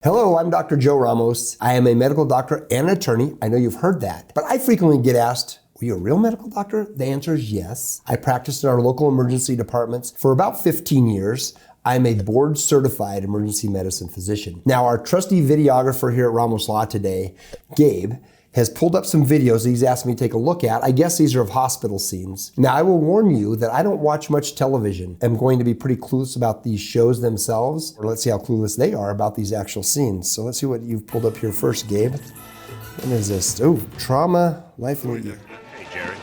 Hello, I'm Dr. Joe Ramos. I am a medical doctor and an attorney. I know you've heard that, but I frequently get asked, were you a real medical doctor? The answer is yes. I practiced in our local emergency departments for about 15 years. I'm a board certified emergency medicine physician. Now, our trusty videographer here at Ramos Law today, Gabe, has pulled up some videos that he's asked me to take a look at. I guess these are of hospital scenes. Now, I will warn you that I don't watch much television. I'm going to be pretty clueless about these shows themselves, or let's see how clueless they are about these actual scenes. So let's see what you've pulled up here first, Gabe. What is this? Oh, trauma, life and... Hey, Jerry.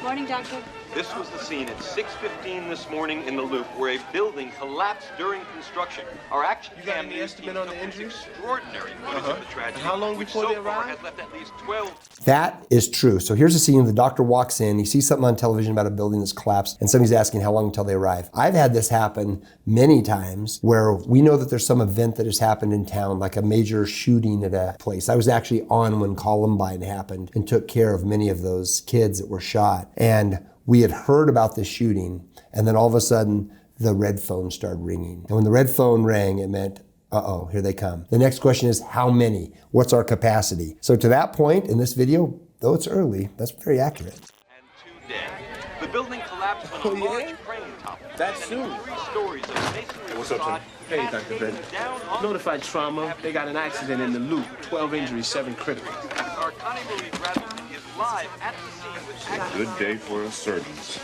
Morning, doctor. This was the scene at 6:15 this morning in the Loop where a building collapsed during construction. Our action You got cam any news estimate team on the took this injuries? extraordinary footage of the tragedy, How long which before so they far arrived? has left at least 12. That is true. So here's a scene. The doctor walks in, he sees something on television about a building that's collapsed, and somebody's asking how long until they arrive. I've had this happen many times where we know that there's some event that has happened in town, like a major shooting at a place. I was actually on when Columbine happened and took care of many of those kids that were shot. And we had heard about the shooting, and then all of a sudden, the red phone started ringing. And when the red phone rang, it meant, uh-oh, here they come. The next question is, how many? What's our capacity? So to that point in this video, though it's early, that's very accurate. And 2 dead. The building collapsed when a large crane toppled. That's sending soon. 3 stories of masonry What's up, facade Tim? Hey, Dr. cascading Ben. down onto Notified trauma. They got an accident in the Loop. 12 injuries, 7 critical. Our Connie Marie Bradley is live at the scene with action. Good day for surgeons.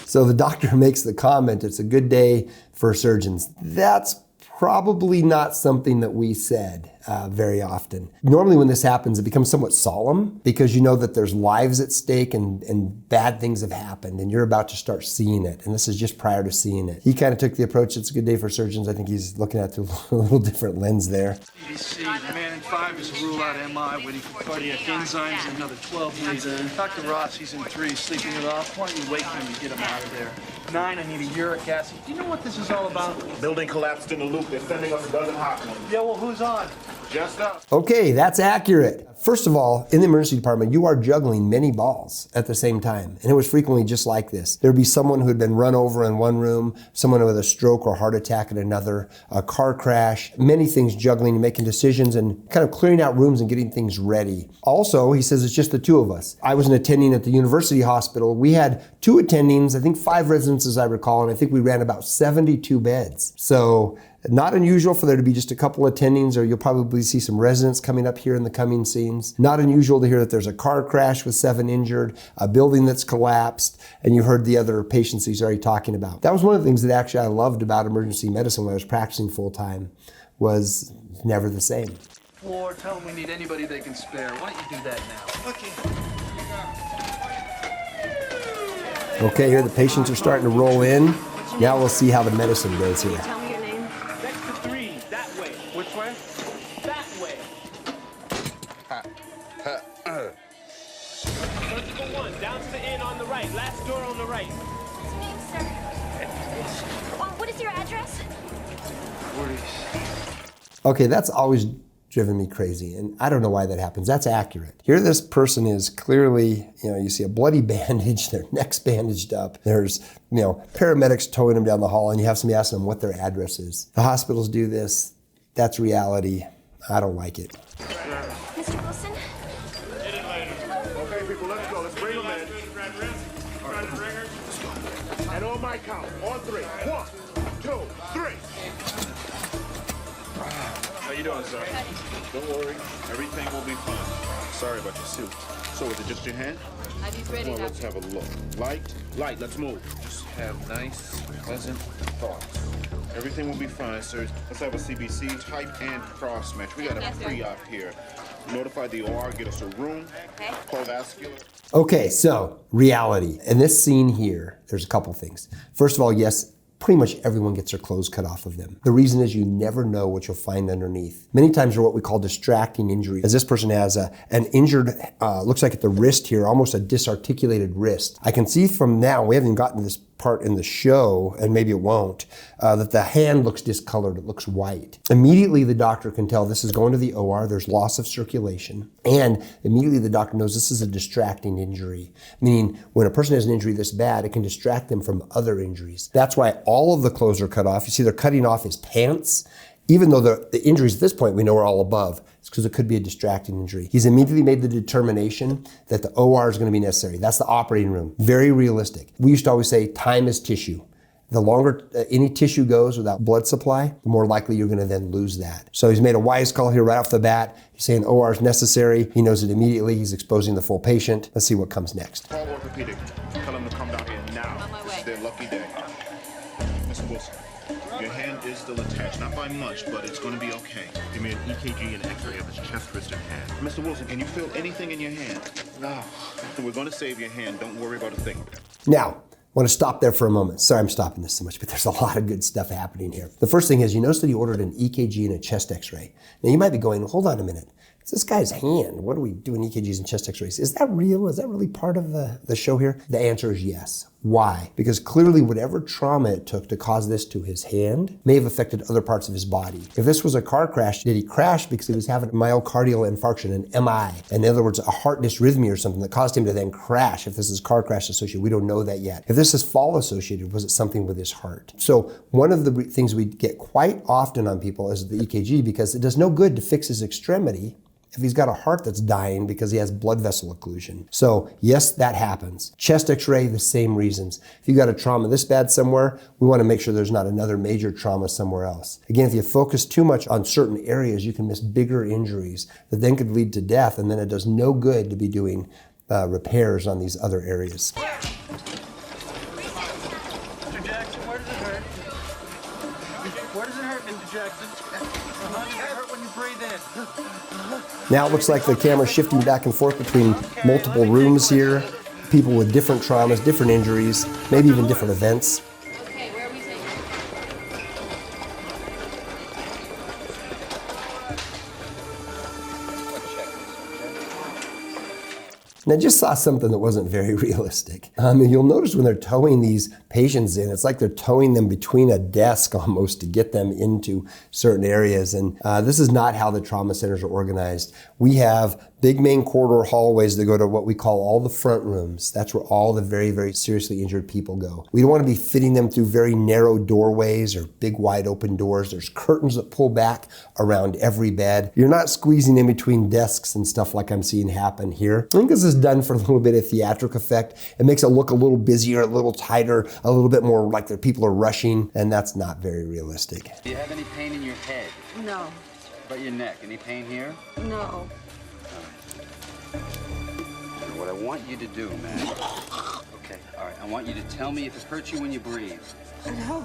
So the doctor makes the comment, it's a good day for surgeons. That's probably not something that we said very often. Normally when this happens, it becomes somewhat solemn because you know that there's lives at stake and bad things have happened and you're about to start seeing it. And this is just prior to seeing it. He kind of took the approach, it's a good day for surgeons. I think he's looking at it through a little different lens there. CDC, man in 5 is a rule-out MI, waiting for cardiac enzymes in another 12 weeks. Dr. Ross, he's in 3, sleeping it off. Why don't you wake him and get him out of there? 9, I need a uric acid. Do you know what this is all about? Building collapsed in the Loop. They're sending us a dozen hot ones. Yeah, well, who's on? Just us. Okay, that's accurate. First of all, in the emergency department, you are juggling many balls at the same time. And it was frequently just like this. There'd be someone who had been run over in one room, someone with a stroke or heart attack in another, a car crash, many things juggling and making decisions and kind of clearing out rooms and getting things ready. Also, he says it's just the 2 of us. I was an attending at the university hospital. We had 2 attendings, I think 5 residents as I recall, and I think we ran about 72 beds. So not unusual for there to be just a couple attendings, or you'll probably see some residents coming up here in the coming scenes. Not unusual to hear that there's a car crash with 7 injured, a building that's collapsed, and you heard the other patients he's already talking about. That was one of the things that actually I loved about emergency medicine when I was practicing full time, was never the same. Floor, tell them we need anybody they can spare. Why don't you do that now? Okay, here the patients are starting to roll in. Now we'll see how the medicine goes here. Tell me your name. Next to 3, that way. Which way? That way. Surgical 1, down to the end on the right. Last door on the right. What's your name, sir? What is your address? Okay, that's always driven me crazy, and I don't know why that happens. That's accurate. Here this person is clearly, you see a bloody bandage, their neck's bandaged up. There's, paramedics towing them down the hall, and you have somebody asking them what their address is. The hospitals do this. That's reality. I don't like it. Mr. Wilson? Okay, people, let's go. Let's bring them in. And on my count, on 3. 1, 2, 3. How you doing, sir? Don't worry, everything will be fine. Sorry about your suit. So is it just your hand? ID's ready, Well, let's have a look. Light, let's move. Just have nice, pleasant thoughts. Everything will be fine, sir. Let's have a CBC type and cross match. We got a Yes, sir. pre-op here. Notify the OR, get us a room. Okay. Call vascular. Okay, so reality. In this scene here, there's a couple things. First of all, yes, pretty much everyone gets their clothes cut off of them. The reason is you never know what you'll find underneath. Many times they're what we call distracting injuries. As this person has an injured, looks like at the wrist here, almost a disarticulated wrist. I can see from now, we haven't even gotten to this part in the show, and maybe it won't, that the hand looks discolored, it looks white. Immediately the doctor can tell this is going to the OR, there's loss of circulation, and immediately the doctor knows this is a distracting injury, meaning when a person has an injury this bad, it can distract them from other injuries. That's why all of the clothes are cut off. You see they're cutting off his pants Even though the injuries at this point we know are all above, it's because it could be a distracting injury. He's immediately made the determination that the OR is going to be necessary. That's the operating room. Very realistic. We used to always say time is tissue. The longer any tissue goes without blood supply, the more likely you're going to then lose that. So he's made a wise call here right off the bat. He's saying OR is necessary. He knows it immediately. He's exposing the full patient. Let's see what comes next. Call orthopedic. Tell him to come down here now. On my way. This is their lucky day. Mr. Wilson, your hand is still attached. Not by much, but it's going to be okay. Give me an EKG and X-ray of his chest, wrist, and hand. Mr. Wilson, can you feel anything in your hand? No. We're going to save your hand. Don't worry about a thing. Now, I want to stop there for a moment. Sorry I'm stopping this so much, but there's a lot of good stuff happening here. The first thing is, you notice that he ordered an EKG and a chest x-ray. Now you might be going, hold on a minute. It's this guy's hand. What are we doing EKGs and chest x-rays? Is that real? Is that really part of the show here? The answer is yes. Why? Because clearly whatever trauma it took to cause this to his hand may have affected other parts of his body. If this was a car crash, did he crash because he was having myocardial infarction, an MI? In other words, a heart dysrhythmia or something that caused him to then crash. If this is car crash associated, we don't know that yet. If this is fall associated, was it something with his heart? So one of the things we get quite often on people is the EKG, because it does no good to fix his extremity if he's got a heart that's dying because he has blood vessel occlusion. So yes, that happens. Chest x-ray, the same reasons. If you got a trauma this bad somewhere, we want to make sure there's not another major trauma somewhere else. Again, if you focus too much on certain areas, you can miss bigger injuries that then could lead to death, and then it does no good to be doing repairs on these other areas. Mr. Jackson, where does it hurt? Where does it hurt, Mr. Jackson? Does it hurt when you breathe in? Now it looks like the camera's shifting back and forth between multiple rooms here, people with different traumas, different injuries, maybe even different events. Okay, where are we taking? And I just saw something that wasn't very realistic. You'll notice when they're towing these patients in, it's like they're towing them between a desk almost to get them into certain areas. And this is not how the trauma centers are organized. We have big main corridor hallways that go to what we call all the front rooms. That's where all the very, very seriously injured people go. We don't want to be fitting them through very narrow doorways or big wide open doors. There's curtains that pull back around every bed. You're not squeezing in between desks and stuff like I'm seeing happen here. I think this is done for a little bit of theatric effect. It makes it look a little busier, a little tighter, a little bit more like the people are rushing, and that's not very realistic. Do you have any pain in your head? No. How about your neck? Any pain here? No. And what I want you to do, man. Okay, all right. I want you to tell me if it hurts you when you breathe. No.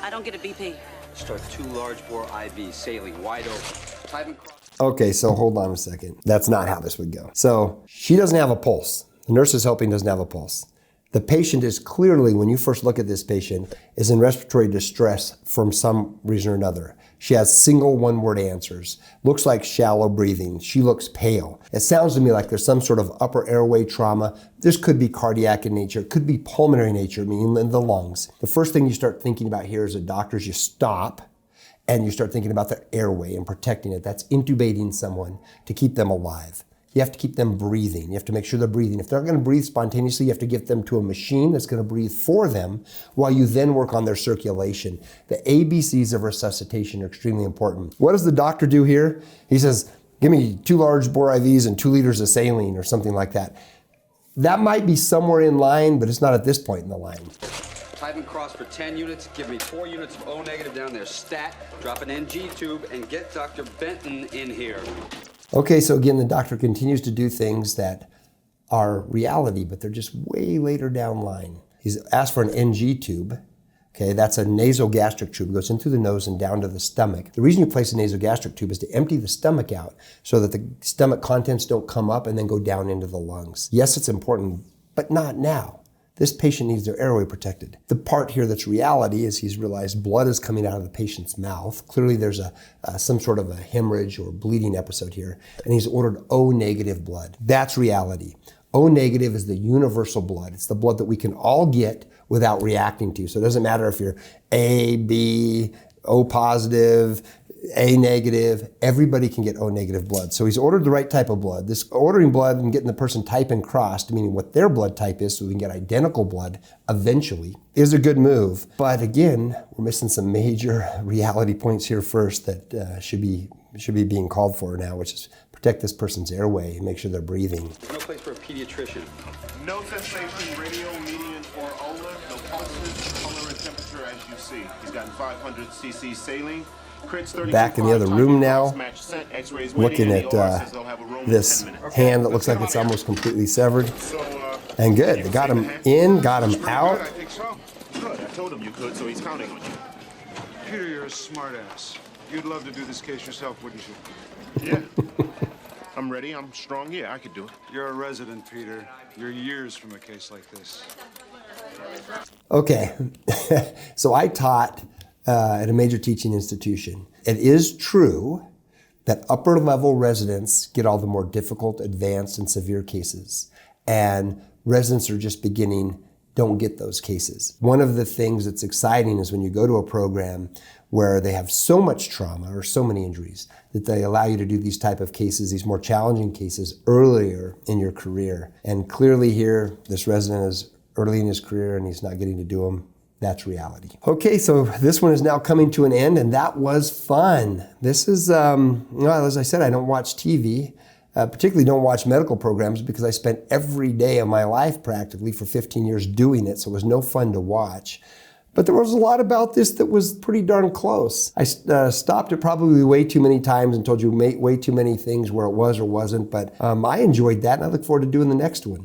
I don't get a BP. Start 2 large bore IVs, saline, wide open. Tight and cross. Okay, so hold on a second. That's not how this would go. So she doesn't have a pulse. The nurse is helping doesn't have a pulse. The patient is clearly, when you first look at this patient, is in respiratory distress from some reason or another. She has single one-word answers. Looks like shallow breathing. She looks pale. It sounds to me like there's some sort of upper airway trauma. This could be cardiac in nature. It could be pulmonary nature, meaning in the lungs. The first thing you start thinking about here as a doctor is you stop and you start thinking about the airway and protecting it. That's intubating someone to keep them alive. You have to keep them breathing. You have to make sure they're breathing. If they're not going to breathe spontaneously, you have to get them to a machine that's going to breathe for them while you then work on their circulation. The ABCs of resuscitation are extremely important. What does the doctor do here? He says, give me 2 large bore IVs and 2 liters of saline or something like that. That might be somewhere in line, but it's not at this point in the line. Tight and cross for 10 units. Give me 4 units of O negative down there. Stat. Drop an NG tube and get Dr. Benton in here. Okay, so again, the doctor continues to do things that are reality, but they're just way later down line. He's asked for an NG tube. Okay, that's a nasogastric tube. It goes in through the nose and down to the stomach. The reason you place a nasogastric tube is to empty the stomach out so that the stomach contents don't come up and then go down into the lungs. Yes, it's important, but not now. This patient needs their airway protected. The part here that's reality is he's realized blood is coming out of the patient's mouth. Clearly there's some sort of a hemorrhage or bleeding episode here, and he's ordered O negative blood. That's reality. O negative is the universal blood. It's the blood that we can all get without reacting to. So it doesn't matter if you're A, B, O positive, A negative, everybody can get O negative blood. So he's ordered the right type of blood. This ordering blood and getting the person type and crossed, meaning what their blood type is so we can get identical blood eventually, is a good move. But again, we're missing some major reality points here first that should be being called for now, which is protect this person's airway and make sure they're breathing. No place for a pediatrician. No sensation, radio, median, or ulnar, no pulses, color and temperature as you see. He's gotten 500 cc saline. Back in the other room now, looking at this hand that looks like it's almost completely severed. And good, they got him in, got him out. I think so. Good, I told him you could, so he's counting on you. Peter, you're a smartass. You'd love to do this case yourself, wouldn't you? Yeah. I'm ready, I'm strong, yeah, I could do it. You're a resident, Peter. You're years from a case like this. Okay, so I taught at a major teaching institution. It is true that upper level residents get all the more difficult, advanced, and severe cases. And residents are just beginning don't get those cases. One of the things that's exciting is when you go to a program where they have so much trauma or so many injuries that they allow you to do these type of cases, these more challenging cases earlier in your career. And clearly here, this resident is early in his career and he's not getting to do them. That's reality. Okay, so this one is now coming to an end, and that was fun. This is, well, as I said, I don't watch TV, particularly don't watch medical programs because I spent every day of my life practically for 15 years doing it, so it was no fun to watch. But there was a lot about this that was pretty darn close. I stopped it probably way too many times and told you way too many things where it was or wasn't, but I enjoyed that, and I look forward to doing the next one.